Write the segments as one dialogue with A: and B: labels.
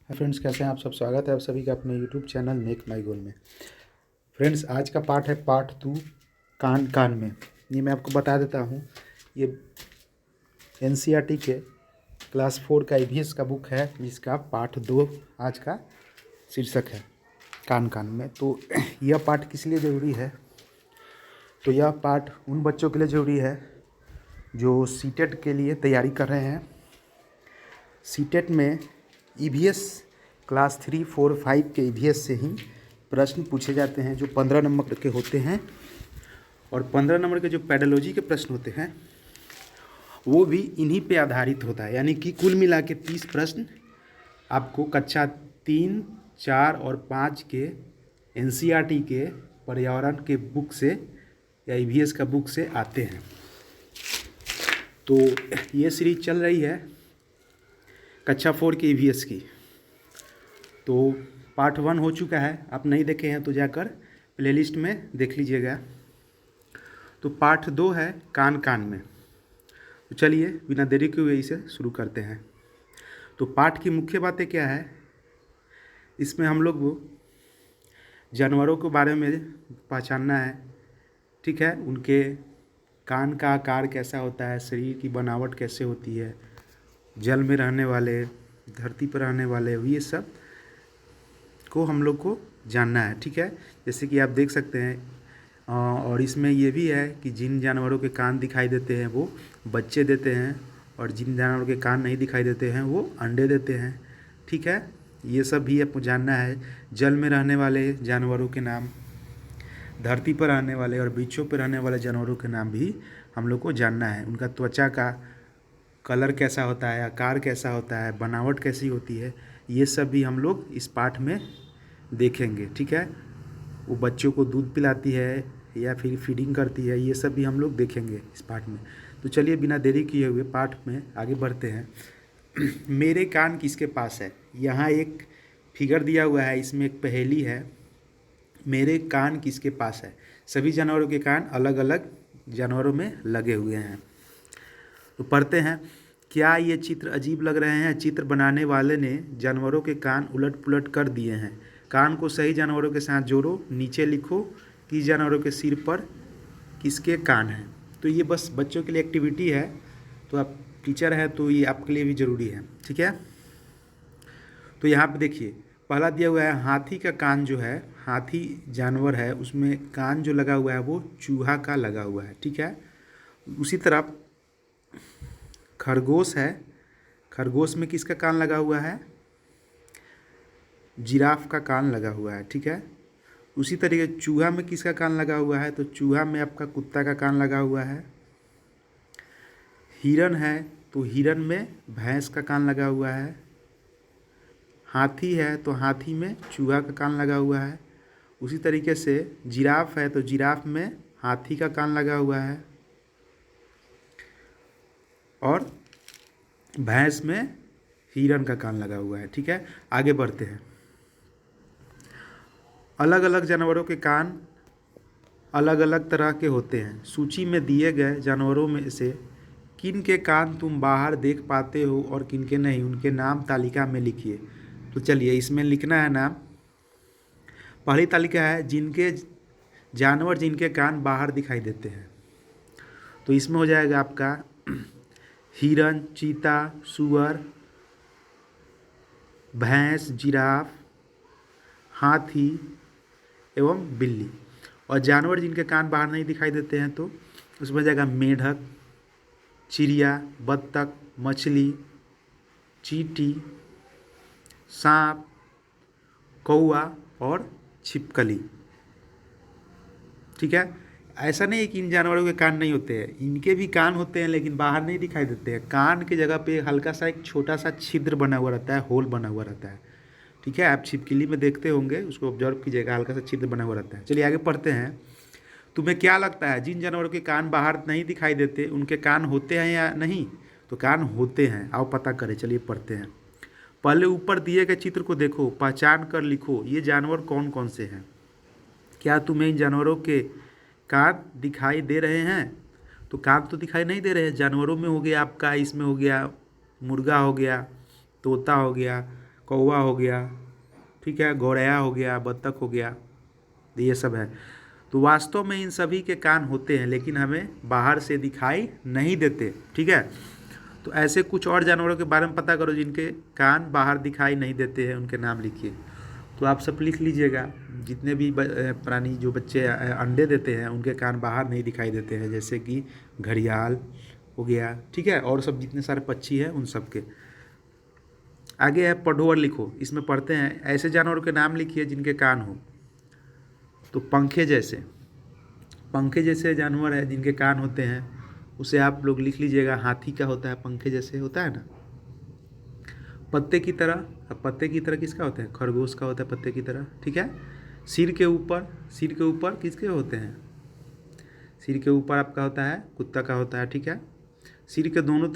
A: Friends, कैसे हैं आप सब। स्वागत है आप सभी का अपने यूट्यूब चैनल मेक माई गोल में। फ्रेंड्स, आज का पार्ट है पार्ट 2 कान कान में। ये मैं आपको बता देता हूँ, ये एनसीईआरटी के क्लास 4 का ईवीएस का बुक है, जिसका पार्ट 2 आज का शीर्षक है कान कान में। तो यह पार्ट किस लिए ज़रूरी है? तो यह पार्ट उन बच्चों के लिए ज़रूरी है जो सीटेट के लिए तैयारी कर रहे हैं। सीटेट में ईवीएस क्लास 3, 4, 5 के ईवीएस से ही प्रश्न पूछे जाते हैं, जो 15 नंबर के होते हैं। और 15 नंबर के जो पेडोलॉजी के प्रश्न होते हैं वो भी इन्हीं पे आधारित होता है। यानी कि कुल मिला के 30 प्रश्न आपको कक्षा 3, 4 और 5 के एनसीईआरटी के पर्यावरण के बुक से या ईवीएस का बुक से आते हैं। तो ये सीरीज चल रही है कक्षा 4 के ईवीएस की। तो पार्ट 1 हो चुका है, आप नहीं देखे हैं तो जाकर प्लेलिस्ट में देख लीजिएगा। तो पार्ट 2 है कान कान में। तो चलिए बिना देरी के हुए इसे शुरू करते हैं। तो पाठ की मुख्य बातें क्या है, इसमें हम लोग वो जानवरों के बारे में पहचानना है। ठीक है, उनके कान का आकार कैसा होता है, शरीर की बनावट कैसे होती है, जल में रहने वाले, धरती पर रहने वाले, ये सब को हम लोग को जानना है। ठीक है, जैसे कि आप देख सकते हैं। और इसमें ये भी है कि जिन जानवरों के कान दिखाई देते हैं वो बच्चे देते हैं, और जिन जानवरों के कान नहीं दिखाई देते हैं वो अंडे देते हैं। ठीक है, ये सब भी आपको जानना है। जल में रहने वाले जानवरों के नाम, धरती पर रहने वाले और वृक्षों पर रहने वाले जानवरों के नाम भी हम लोग को जानना है। उनका त्वचा का कलर कैसा होता है, आकार कैसा होता है, बनावट कैसी होती है, ये सब भी हम लोग इस पाठ में देखेंगे। ठीक है, वो बच्चों को दूध पिलाती है या फिर फीडिंग करती है, ये सब भी हम लोग देखेंगे इस पाठ में। तो चलिए बिना देरी किए हुए पाठ में आगे बढ़ते हैं। मेरे कान किसके पास है, यहाँ एक फिगर दिया हुआ है, इसमें एक पहेली है। मेरे कान किसके पास है। सभी जानवरों के कान अलग अलग जानवरों में लगे हुए हैं। तो पढ़ते हैं। क्या ये चित्र अजीब लग रहे हैं? चित्र बनाने वाले ने जानवरों के कान उलट पुलट कर दिए हैं। कान को सही जानवरों के साथ जोड़ो। नीचे लिखो कि जानवरों के सिर पर किसके कान हैं। तो ये बस बच्चों के लिए एक्टिविटी है, तो आप टीचर हैं तो ये आपके लिए भी ज़रूरी है। ठीक है, तो यहाँ पे देखिए पहला दिया हुआ है हाथी का कान जो है, हाथी जानवर है, उसमें कान जो लगा हुआ है वो चूहा का लगा हुआ है। ठीक है, उसी तरह खरगोश है, खरगोश में किसका कान लगा हुआ है? जिराफ का कान लगा हुआ है। ठीक है, उसी तरीके चूहा में किसका कान लगा हुआ है? तो चूहा में आपका कुत्ता का कान लगा हुआ है। हिरन है तो हिरन में भैंस का कान लगा हुआ है। हाथी है तो हाथी में चूहा का कान लगा हुआ है। उसी तरीके से जिराफ है तो जिराफ में हाथी का कान लगा हुआ है, और भैंस में हिरन का कान लगा हुआ है। ठीक है, आगे बढ़ते हैं। अलग अलग जानवरों के कान अलग अलग तरह के होते हैं। सूची में दिए गए जानवरों में से किन के कान तुम बाहर देख पाते हो और किन के नहीं, उनके नाम तालिका में लिखिए। तो चलिए इसमें लिखना है नाम। पहली तालिका है जिनके जानवर जिनके कान बाहर दिखाई देते हैं। तो इसमें हो जाएगा आपका हिरन, चीता, सूअर, भैंस, जिराफ, हाथी एवं बिल्ली। और जानवर जिनके कान बाहर नहीं दिखाई देते हैं तो उसमें हो जाएगा मेढक, चिड़िया, बत्तख, मछली, चींटी, सांप, कौआ और छिपकली। ठीक है, ऐसा नहीं है कि इन जानवरों के कान नहीं होते हैं, इनके भी कान होते हैं लेकिन बाहर नहीं दिखाई देते हैं। कान की जगह पे हल्का सा एक छोटा सा छिद्र बना हुआ रहता है, होल बना हुआ रहता है। ठीक है, आप छिपकली में देखते होंगे, उसको ऑब्जर्व कीजिएगा, हल्का सा छिद्र बना हुआ रहता है। चलिए आगे पढ़ते हैं। तुम्हें क्या लगता है जिन जानवरों के कान बाहर नहीं दिखाई देते उनके कान होते हैं या नहीं? तो कान होते हैं, आओ पता करें। चलिए पढ़ते हैं। पहले ऊपर दिए गए चित्र को देखो, पहचान कर लिखो ये जानवर कौन कौन से हैं। क्या तुम्हें इन जानवरों के कान दिखाई दे रहे हैं? तो कान तो दिखाई नहीं दे रहे हैं। जानवरों में हो गया आपका, इसमें हो गया मुर्गा, हो गया तोता, हो गया कौवा हो गया, ठीक है, गौरैया हो गया, बत्तख हो गया, ये सब है। तो वास्तव में इन सभी के कान होते हैं लेकिन हमें बाहर से दिखाई नहीं देते, ठीक है। तो ऐसे कुछ और जानवरों के बारे में पता करो जिनके कान बाहर दिखाई नहीं देते हैं, उनके नाम लिखिए। तो आप सब लिख लीजिएगा, जितने भी प्राणी जो बच्चे अंडे देते हैं उनके कान बाहर नहीं दिखाई देते हैं, जैसे कि घड़ियाल हो गया, ठीक है, और सब जितने सारे पक्षी हैं उन सब के। आगे है पढ़ो और लिखो, इसमें पढ़ते हैं ऐसे जानवरों के नाम लिखिए जिनके कान हो। तो पंखे जैसे जानवर है जिनके कान होते हैं, उसे आप लोग लिख लीजिएगा। हाथी का होता है पंखे जैसे, होता है ना। पत्ते की तरह, अब पत्ते की तरह किसका होता है? खरगोश का होता है पत्ते की तरह, ठीक है। सिर के ऊपर किसके होते हैं? सिर के ऊपर आपका होता है कुत्ता का होता है, ठीक है। सिर के दोनों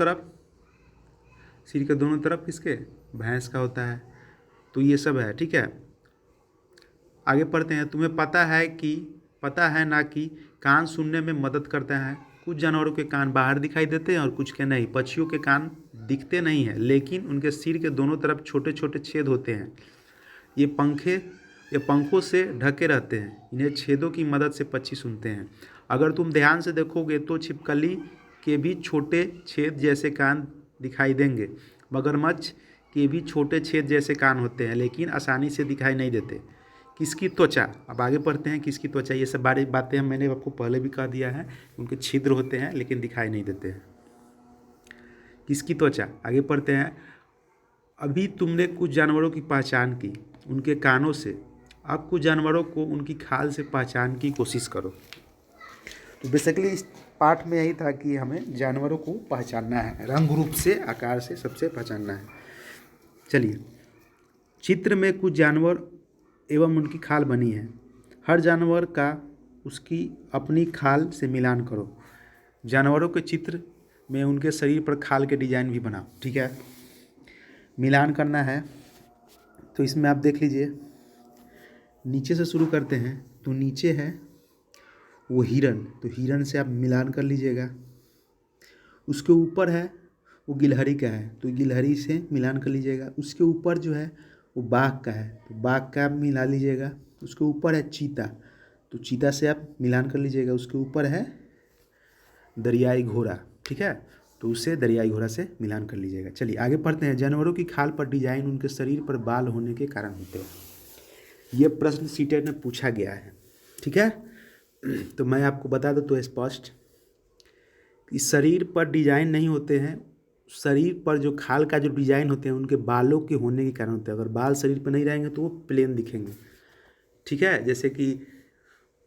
A: तरफ किसके? भैंस का होता है। तो ये सब है, ठीक है। आगे पढ़ते हैं। तुम्हें पता है ना कि कान सुनने में मदद करता है। कुछ जानवरों के कान बाहर दिखाई देते हैं और कुछ के नहीं। पक्षियों के कान दिखते नहीं हैं लेकिन उनके सिर के दोनों तरफ छोटे छोटे छेद होते हैं। ये पंखों से ढके रहते हैं। इन्हें छेदों की मदद से पक्षी सुनते हैं। अगर तुम ध्यान से देखोगे तो छिपकली के भी छोटे छेद जैसे कान दिखाई देंगे। मगरमच्छ के भी छोटे छेद जैसे कान होते हैं लेकिन आसानी से दिखाई नहीं देते। किसकी त्वचा, अब आगे पढ़ते हैं किसकी त्वचा। ये सब बारी बातें मैंने आपको पहले भी कह दिया है, उनके छिद्र होते हैं लेकिन दिखाई नहीं देते हैं। किसकी त्वचा, आगे पढ़ते हैं। अभी तुमने कुछ जानवरों की पहचान की उनके कानों से, अब कुछ जानवरों को उनकी खाल से पहचान की कोशिश करो। तो बेसिकली इस पाठ में यही था कि हमें जानवरों को पहचानना है, रंग रूप से, आकार से सबसे पहचानना है। चलिए, चित्र में कुछ जानवर एवं उनकी खाल बनी है। हर जानवर का उसकी अपनी खाल से मिलान करो। जानवरों के चित्र में उनके शरीर पर खाल के डिजाइन भी बनाओ, ठीक है। मिलान करना है तो इसमें आप देख लीजिए, नीचे से शुरू करते हैं। तो नीचे है वो हिरन, तो हिरन से आप मिलान कर लीजिएगा। उसके ऊपर है वो गिलहरी का है, तो गिलहरी से मिलान कर लीजिएगा। उसके ऊपर जो है वो बाघ का है, तो बाघ का आप मिला लीजिएगा। उसके ऊपर है चीता, तो चीता से आप मिलान कर लीजिएगा। उसके ऊपर है दरियाई घोड़ा, ठीक है, तो उससे दरियाई घोड़ा से मिलान कर लीजिएगा। चलिए आगे पढ़ते हैं। जानवरों की खाल पर डिजाइन उनके शरीर पर बाल होने के कारण होते हैं। ये प्रश्न सीटेट में पूछा गया है, ठीक है। तो मैं आपको बता दूं तो स्पष्ट कि शरीर पर डिजाइन नहीं होते हैं। शरीर पर जो खाल का जो डिजाइन होते हैं उनके बालों के होने के कारण होते हैं। अगर बाल शरीर पर नहीं रहेंगे तो वो प्लेन दिखेंगे, ठीक है। जैसे कि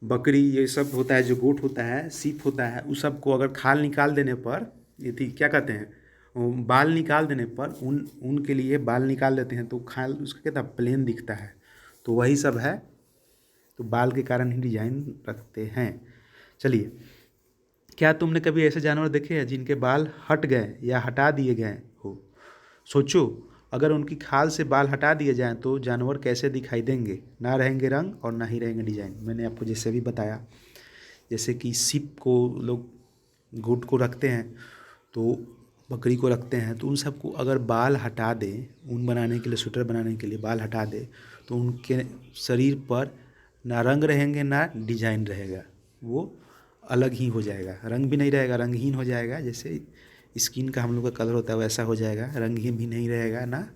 A: बकरी ये सब होता है, जो गोट होता है, सीप होता है, उस सब को अगर खाल निकाल देने पर, ये थी क्या कहते हैं, बाल निकाल देने पर उनके लिए बाल निकाल देते हैं तो खाल उसका कहता है प्लेन दिखता है। तो वही सब है, तो बाल के कारण ही डिजाइन रखते हैं। चलिए, क्या तुमने कभी ऐसे जानवर देखे हैं जिनके बाल हट गए या हटा दिए गए हो? सोचो, अगर उनकी खाल से बाल हटा दिए जाएं तो जानवर कैसे दिखाई देंगे? ना रहेंगे रंग और ना ही रहेंगे डिजाइन। मैंने आपको जैसे भी बताया, जैसे कि सीप को लोग गोट को रखते हैं, तो बकरी को रखते हैं, तो उन सबको अगर बाल हटा दें, ऊन बनाने के लिए, स्वेटर बनाने के लिए बाल हटा दें, तो उनके शरीर पर ना रंग रहेंगे ना डिजाइन रहेगा, वो अलग ही हो जाएगा। रंग भी नहीं रहेगा, रंगहीन हो जाएगा। जैसे स्किन का हम लोग का कलर होता है वैसा हो जाएगा, रंगहीन भी नहीं रहेगा ना